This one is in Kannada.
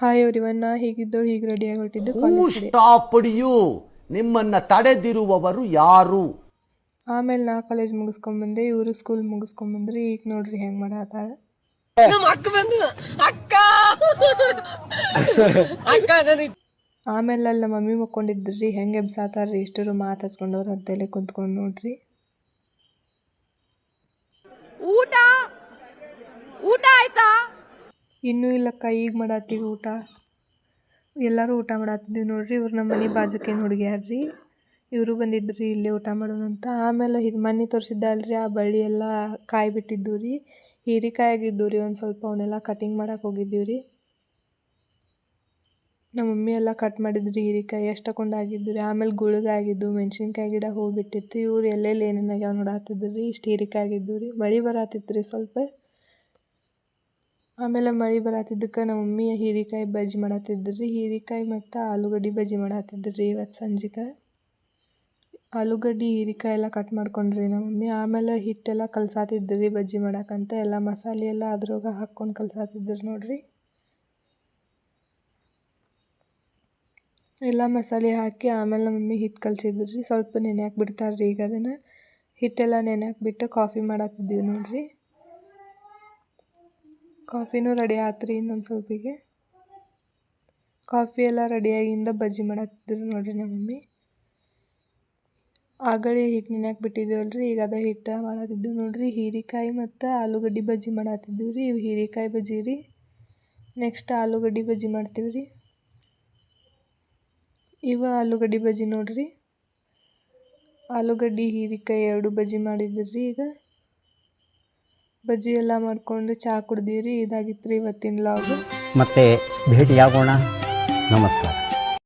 ಹಾಯ್ ಎವ್ರಿವನ್, ನಾ ಹೀಗಿದ್ದಳು ಹೀಗೆ ರೆಡಿಯಾಗಿ ಹೊರಟಿದ್ದು ಹೂ ಕಾಲೇಜ್ ಕಡೆ. Stopped you? ನಿಮ್ಮನ್ನ ತಡೆದಿರುವವರು ಯಾರು? ಆಮೇಲೆ ನಾ ಕಾಲೇಜ್ ಮುಗಿಸ್ಕೊಂಬಂದೆ, ಇವರು ಸ್ಕೂಲ್ ಮುಗಿಸ್ಕೊಂಬಂದ್ರಿ. ಈಗ ನೋಡ್ರಿ ಹೆಂಗ್ ಮಾಡತ್ತಾಳ. ಆಮೇಲೆ ಅಲ್ಲಿ ನಮ್ಮ ಮಮ್ಮಿ ಮಕ್ಕೊಂಡಿದ್ರಿ, ಹೆಂಗೆ ಎಬ್ಸಾತಾರ್ರಿ ಇಷ್ಟರು ಮಾತು ಹಚ್ಕೊಂಡವ್ರು ಅಂತೇಳಿ ಕುಂತ್ಕೊಂಡು ನೋಡ್ರಿ. ಊಟ ಊಟ ಆಯ್ತಾ? ಇನ್ನೂ ಇಲ್ಲಕ್ಕ, ಈಗ ಮಾಡತ್ತೀವಿ ಊಟ. ಎಲ್ಲರೂ ಊಟ ಮಾಡತ್ತಿದ್ದೀವಿ ನೋಡ್ರಿ. ಇವ್ರು ನಮ್ಮ ಮನೆ ಬಾಜುಕೇನು ಹುಡುಗಿಯಾರ್ರಿ, ಇವರು ಬಂದಿದ್ರಿ ಇಲ್ಲಿ ಊಟ ಮಾಡೋಣ ಅಂತ. ಆಮೇಲೆ ಇದು ಮನೆ ತೋರಿಸಿದ್ದೆ ಅಲ್ರಿ, ಆ ಬಳ್ಳಿ ಎಲ್ಲ ಕಾಯಿ ಬಿಟ್ಟಿದ್ದು ರೀ, ಹೀರಿಕಾಯಿ ಆಗಿದ್ದು ರೀ. ಒಂದು ಸ್ವಲ್ಪ ಅವನ್ನೆಲ್ಲ ಕಟಿಂಗ್ ಮಾಡಕ್ಕೆ ಹೋಗಿದ್ದೀವಿ ರೀ. ನಮ್ಮ ಮಮ್ಮಿ ಎಲ್ಲ ಕಟ್ ಮಾಡಿದ್ರಿ ಹೀರಿಕಾಯಿ, ಎಷ್ಟು ತಗೊಂಡಾಗಿದ್ದು ರೀ. ಆಮೇಲೆ ಗುಳಿಗಾಗಿದ್ದು, ಮೆಣಸಿನ್ಕಾಯಿ ಗಿಡ ಹೋಗ್ಬಿಟ್ಟಿತ್ತು. ಇವ್ರು ಎಲ್ಲೆಲ್ಲಿ ಏನೇನಾಗ್ಯಾವ ನೋಡಾತಿದ್ರು ರೀ. ಇಷ್ಟು ಹೀರಿಕಾಯಿ ಆಗಿದ್ದು ರೀ. ಮಳೆ ಬರತ್ತಿತ್ತು ರೀ ಸ್ವಲ್ಪ. ಆಮೇಲೆ ಮಳೆ ಬರತ್ತಿದ್ದಕ್ಕೆ ನಮ್ಮ ಮಮ್ಮಿ ಹೀರಿಕಾಯಿ ಬಜ್ಜಿ ಮಾಡತ್ತಿದ್ರಿ. ಹೀರಿಕಾಯಿ ಮತ್ತು ಆಲೂಗಡ್ಡೆ ಬಜ್ಜಿ ಮಾಡತ್ತಿದ್ರಿ ಇವತ್ತು ಸಂಜೆಗೆ. ಆಲೂಗಡ್ಡೆ ಹೀರಿಕಾಯಿ ಎಲ್ಲ ಕಟ್ ಮಾಡ್ಕೊಂಡ್ರಿ ನಮ್ಮ ಮಮ್ಮಿ. ಆಮೇಲೆ ಹಿಟ್ಟೆಲ್ಲ ಕಲ್ಸಾತಿದ್ರಿ ಬಜ್ಜಿ ಮಾಡಕ್ಕಂತ. ಎಲ್ಲ ಮಸಾಲೆ ಎಲ್ಲ ಅದ್ರೊಳಗೆ ಹಾಕ್ಕೊಂಡು ಕಲ್ಸಾತಿದ್ರಿ ನೋಡ್ರಿ. ಎಲ್ಲ ಮಸಾಲೆ ಹಾಕಿ ಆಮೇಲೆ ನಮ್ಮ ಮಮ್ಮಿ ಹಿಟ್ಟು ಕಲ್ಸಿದ್ರಿ. ಸ್ವಲ್ಪ ನೆನೆಯಾಕೆ ಬಿಡ್ತಾರ್ರಿ. ಈಗ ಅದನ್ನು ಹಿಟ್ಟೆಲ್ಲ ನೆನೆಯಾಕೆ ಬಿಟ್ಟು ಕಾಫಿ ಮಾಡತ್ತಿದ್ದೀವಿ ನೋಡ್ರಿ. ಕಾಫಿನೂ ರೆಡಿ ಆತ್ರಿ ಇನ್ನೊಂದು ಸ್ವಲ್ಪಿಗೆ. ಕಾಫಿ ಎಲ್ಲ ರೆಡಿಯಾಗಿಂದ ಬಜ್ಜಿ ಮಾಡತ್ತಿದ್ರು ನೋಡ್ರಿ ನಮ್ಮ ಮಮ್ಮಿ. ಆಗಲೇ ಹಿಟ್ಟು ನೆನೆಯಾಕೆ ಬಿಟ್ಟಿದ್ದೀವಲ್ರಿ, ಈಗ ಅದ ಹಿಟ್ಟು ಮಾಡತ್ತಿದ್ದೀವಿ ನೋಡ್ರಿ. ಹೀರಿಕಾಯಿ ಮತ್ತು ಆಲೂಗಡ್ಡೆ ಬಜ್ಜಿ ಮಾಡತ್ತಿದ್ದೀವಿ ರೀ. ಇವು ಹೀರಿಕಾಯಿ ಬಜ್ಜಿ ರೀ. ನೆಕ್ಸ್ಟ್ ಆಲೂಗಡ್ಡೆ ಬಜ್ಜಿ ಮಾಡ್ತೀವಿ ರೀ. ಇವು ಆಲೂಗಡ್ಡೆ ಬಜ್ಜಿ ನೋಡ್ರಿ. ಆಲೂಗಡ್ಡೆ ಹೀರಿಕಾಯಿ ಎರಡು ಬಜ್ಜಿ ಮಾಡಿದ್ರಿ. ಈಗ ಬಜ್ಜಿ ಎಲ್ಲ ಮಾಡ್ಕೊಂಡು ಚಹಾ ಕುಡ್ದೀವಿ ರೀ. ಇದಾಗಿತ್ತು ರೀ ಇವತ್ತಿನ ಲಾಗು. ಮತ್ತೆ ಭೇಟಿಯಾಗೋಣ. ನಮಸ್ಕಾರ.